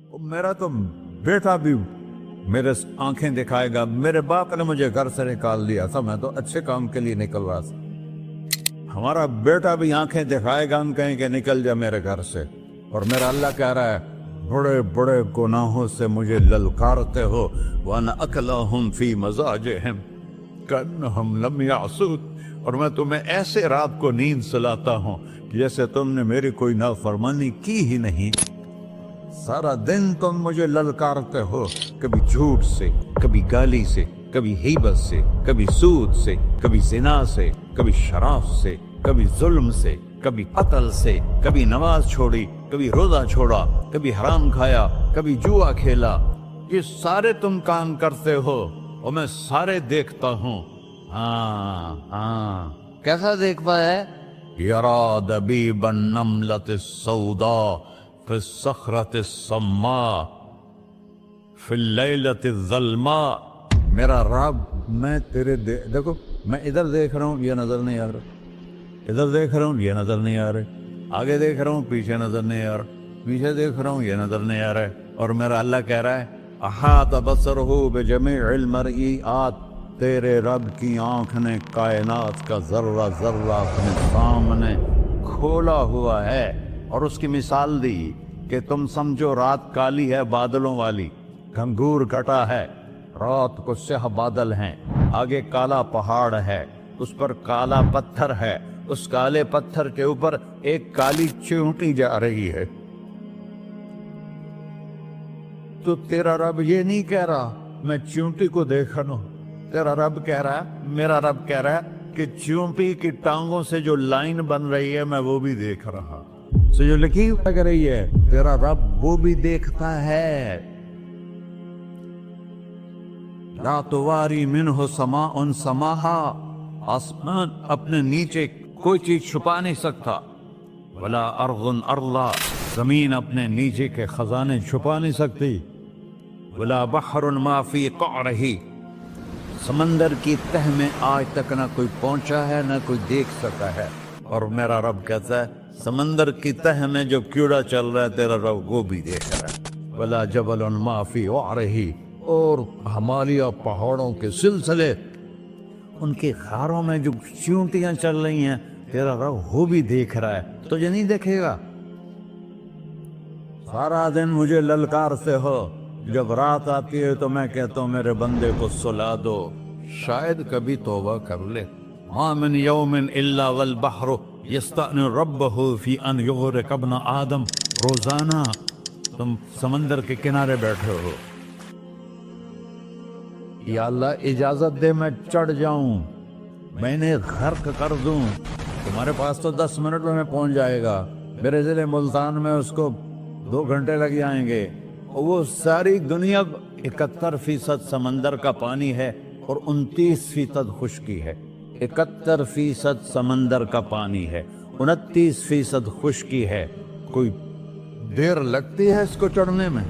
میرا تو بیٹا بھی میرے آنکھیں دکھائے گا. میرے باپ نے مجھے گھر سے نکال دیا تھا, میں تو اچھے کام کے لیے نکل رہا تھا. ہمارا بیٹا بھی آنکھیں دکھائے گا, ہم کہیں کہ نکل جا میرے گھر سے. اور میرا اللہ کہہ رہا ہے بڑے بڑے گناہوں سے مجھے للکارتے ہو. وَأَنَا أَكْلَهُمْ فِي مَزَاجِهِمْ كَأَنَّهُمْ لَمْ يَعْصُونِ. اور میں تمہیں ایسے رات کو نیند سلاتا ہوں جیسے تم نے میری کوئی نافرمانی کی ہی نہیں. سارا دن تم مجھے للکارتے ہو, کبھی جھوٹ سے, کبھی گالی سے, کبھی غیبت سے, کبھی سود سے, کبھی زنا سے, کبھی شراب سے, کبھی ظلم سے, کبھی قتل سے, کبھی نماز چھوڑی, کبھی روزہ چھوڑا, کبھی حرام کھایا, کبھی جوا کھیلا. یہ سارے تم کام کرتے ہو اور میں سارے دیکھتا ہوں. کیسا دیکھ پایا ہے؟ یرا دبیب النملۃ السوداء فی الصخرۃ الصماء فی اللیلۃ الظلماء. میرا رب میں تیرے دیکھو, میں ادھر دیکھ رہا ہوں یہ نظر نہیں آ رہا, ادھر دیکھ رہا ہوں یہ نظر نہیں آ رہے, آگے دیکھ رہا ہوں پیچھے نظر نہیں آ رہا, پیچھے دیکھ رہا ہوں یہ نظر نہیں آ رہا ہے. اور میرا اللہ کہہ رہا ہے احاط بصرہ بجمیع المرئیات. تیرے رب کی آنکھ نے کائنات کا ذرہ ذرہ اپنے سامنے کھولا ہوا ہے. اور اس کی مثال دی کہ تم سمجھو رات کالی ہے بادلوں والی, گھنگور گھٹا ہے, رات کو سیاہ بادل ہیں, آگے کالا پہاڑ ہے, اس پر کالا پتھر ہے, اس کالے پتھر کے اوپر ایک کالی چیونٹی جا رہی ہے. تو تیرا رب یہ نہیں کہہ رہا میں چیونٹی کو دیکھ رہا ہوں, تیرا رب کہہ رہا ہے, میرا رب کہہ رہا ہے کہ چیونٹی کی ٹانگوں سے جو لائن بن رہی ہے میں وہ بھی دیکھ رہا. سو جو لکھی لگ رہی ہے تیرا رب وہ بھی دیکھتا ہے. لا تواری منہ سماء سماہا. آسمان اپنے نیچے کوئی چیز چھپا نہیں سکتا. ولا ارض ارضا. زمین اپنے نیچے کے خزانے چھپا نہیں سکتی. ولا بحر ما فی قعرہ. سمندر کی تہ میں آج تک نہ کوئی پہنچا ہے نہ کوئی دیکھ سکا ہے. اور میرا رب کہتا ہے سمندر کی تہ میں جو کیڑا چل رہا ہے تیرا رب وہ بھی دیکھ رہا ہے. ولا جبل ما فی وعرہ. اور ہمالیہ پہاڑوں کے سلسلے, ان کی خاروں میں جو چیونٹیاں چل رہی ہیں تیرا رب وہ بھی دیکھ رہا ہے. تجھے نہیں دیکھے گا؟ سارا دن مجھے للکارتے ہو, جب رات آتی ہے تو میں کہتا ہوں میرے بندے کو سلا دو, شاید کبھی توبہ کر لے. ما من یوم الا والبحر یستأن ربہ فی ان یغرق ابن آدم. روزانہ تم سمندر کے کنارے بیٹھے ہو, یا اللہ اجازت دے میں چڑھ جاؤں, میں نے غرق کر دوں. تمہارے پاس تو 10 منٹ میں پہنچ جائے گا, میرے ضلع ملتان میں اس کو 2 گھنٹے لگ جائیں گے. وہ ساری دنیا 71% سمندر کا پانی ہے اور 29% خشکی ہے. 71% سمندر کا پانی ہے, 29% خشکی ہے. کوئی دیر لگتی ہے اس کو چڑھنے میں؟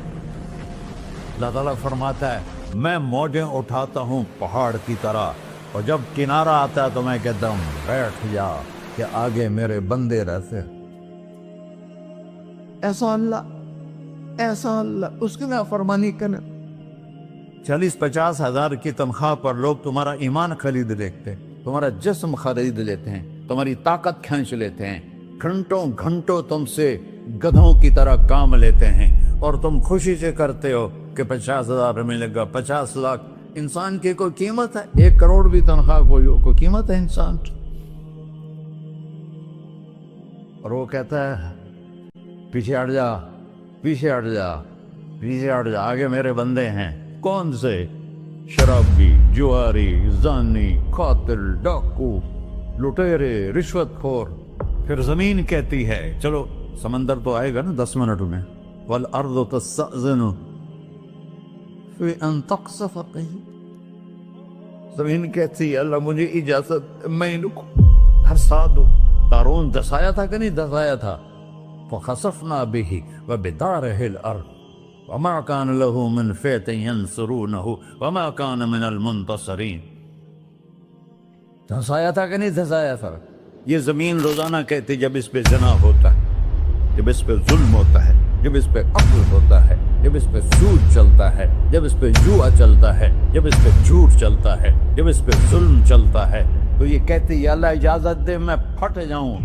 اللہ تعالیٰ فرماتا ہے میں موجیں اٹھاتا ہوں پہاڑ کی طرح, اور جب کنارہ آتا ہے تو میں کہتا ہوں بیٹھ جا کہ آگے میرے بندے رہتے. ایسا اللہ اس کی نافرمانی کرنا. 40-50 ہزار کی تنخواہ پر لوگ تمہارا ایمان خرید لیتے, تمہارا جسم خرید لیتے ہیں, تمہاری طاقت کھینچ لیتے ہیں, گھنٹوں گھنٹوں تم سے گدھوں کی طرح کام لیتے ہیں, اور تم خوشی سے کرتے ہو کہ 50,000 ملے گا, 50 لاکھ. انسان کی کوئی قیمت ہے؟ 1 کروڑ بھی تنخواہ کوئی قیمت ہے انسان؟ اور وہ کہتا ہے پیچھے ہٹ جا, پیچھے ہٹ جا, پیچھے ہٹ جا, آگے میرے بندے ہیں. کون سے؟ شرابی, جواری, زانی, قاتل, ڈاکو, لٹیرے, رشوت خور. پھر زمین کہتی ہے چلو سمندر تو آئے گا نا 10 منٹ میں. والارض تستأذن فی ان تقصف قیل. زمین کہتی ہے اللہ مجھے اجازت, میں ان کو ہنسا دو. قارون دسایا تھا کہ نہیں دسایا تھا؟ فخسفنا به وبداره الارض وما كان له من فئة ينصرونه وما كان من المنتصرين. دھسایا تھا کہ نہیں دھسایا تھا؟ یہ زمین روزانہ کہتی جب اس پہ زنا ہوتا ہے, جب اس پہ ظلم ہوتا ہے, جب اس پہ قتل ہوتا ہے, جب اس پہ سود چلتا ہے، جب اس پہ جوا چلتا ہے، جب اس پہ جھوٹ چلتا ہے، جب اس پہ ظلم چلتا ہے، تو یہ کہتے یا اللہ اجازت دے میں پھٹ جاؤں،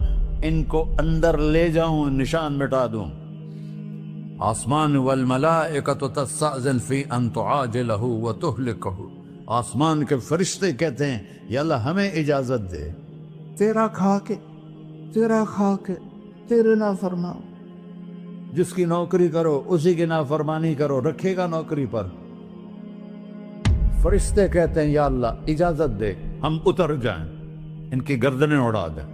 ان کو اندر لے جاؤں، نشان مٹا دوں۔ آسمان والملائکۃ تستأذن فی ان تعاجلہ وتہلکہ، آسمان کے فرشتے کہتے ہیں یا اللہ ہمیں اجازت دے، تیرا کھا کے تیرے نافرمان، جس کی نوکری کرو اسی کی نافرمانی کرو، رکھے گا نوکری پر۔ فرشتے کہتے ہیں یا اللہ اجازت دے ہم اتر جائیں، ان کی گردنیں اڑا دیں۔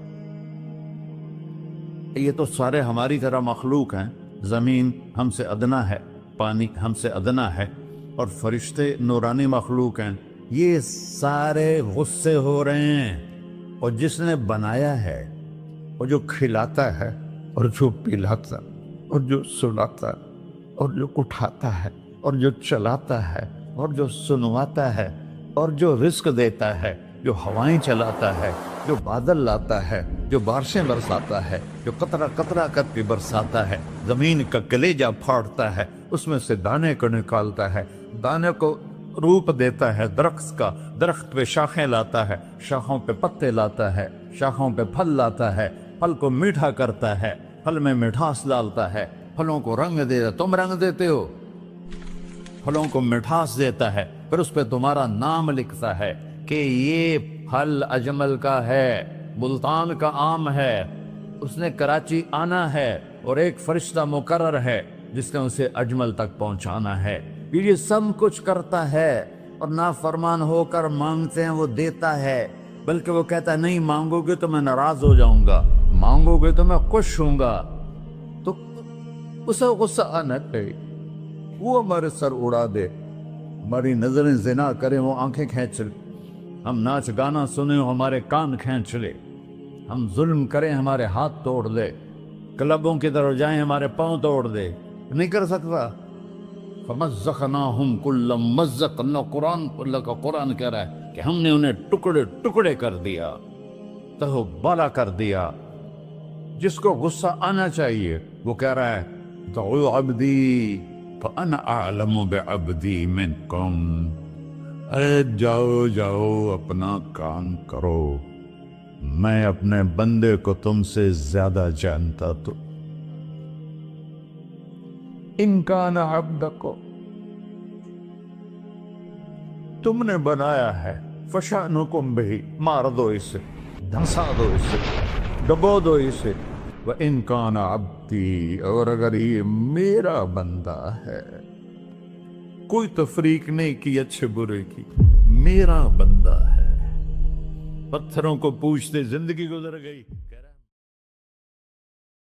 یہ تو سارے ہماری طرح مخلوق ہیں، زمین ہم سے ادنا ہے، پانی ہم سے ادنا ہے، اور فرشتے نورانی مخلوق ہیں، یہ سارے غصے ہو رہے ہیں۔ اور جس نے بنایا ہے، اور جو کھلاتا ہے، اور جو پلاتا، اور جو سلاتا، اور جو اٹھاتا ہے، اور جو چلاتا ہے، اور جو سنواتا ہے، اور جو رزق دیتا ہے، جو ہوائیں چلاتا ہے، جو بادل لاتا ہے، جو بارشیں برساتا ہے، جو قطرہ قطرہ کر کے برساتا ہے، زمین کا کلیجہ پھاڑتا ہے، اس میں سے دانے کو نکالتا ہے، دانے کو روپ دیتا ہے درخت کا، درخت پہ شاخیں لاتا ہے، شاخوں پہ پتے لاتا ہے، شاخوں پہ پھل لاتا ہے، پھل کو میٹھا کرتا ہے، پھل میں مٹھاس ڈالتا ہے، پھلوں کو رنگ دیتا، تم رنگ دیتے ہو، پھلوں کو مٹھاس دیتا ہے، پھر اس پہ تمہارا نام لکھتا ہے کہ یہ پھل اجمل کا ہے، ملتان کا آم ہے، اس نے کراچی آنا ہے، اور ایک فرشتہ مقرر ہے جس نے اسے اجمل تک پہنچانا ہے۔ یہ سب کچھ کرتا ہے، اور نافرمان ہو کر مانگتے ہیں وہ دیتا ہے، بلکہ وہ کہتا ہے نہیں مانگو گے تو میں ناراض ہو جاؤں گا، مانگو گے تو میں خوش ہوں گا۔ تو اسے غصہ آنا چاہیے، وہ ہمارے سر اڑا دے، ہماری نظریں زنا کریں وہ آنکھیں کھینچ لے، ہم ناچ گانا سنیں ہمارے کان کھینچ لے، ہم ظلم کریں ہمارے ہاتھ توڑ دے، کلبوں کی طرف جائیں ہمارے پاؤں توڑ دے، نہیں کر سکتا۔ فَمَزَّقْنَاهُمْ كُلَّ مُمَزَّقٍ، اللہ کا قرآن کہہ رہا ہے کہ ہم نے انہیں ٹکڑے ٹکڑے کر دیا، تہو بالا کر دیا۔ جس کو غصہ آنا چاہیے وہ کہہ رہا ہے دعوا عبدی فَأَنَا أَعْلَمُ بِعَبْدِي مِنْكُمْ، ارے جاؤ جاؤ اپنا کام کرو، میں اپنے بندے کو تم سے زیادہ جانتا۔ تو ان کان عبدکم، تم نے بنایا ہے، فشانکم بہی، مار دو اسے، دھنسا دو اسے، ڈبو دو اسے، وَإِن كَانَ عَبْدِي، اور اگر یہ میرا بندہ ہے، کوئی تفریق نہیں کی اچھے برے کی، میرا بندہ ہے۔ پتھروں کو پوچھتے زندگی گزر گئی۔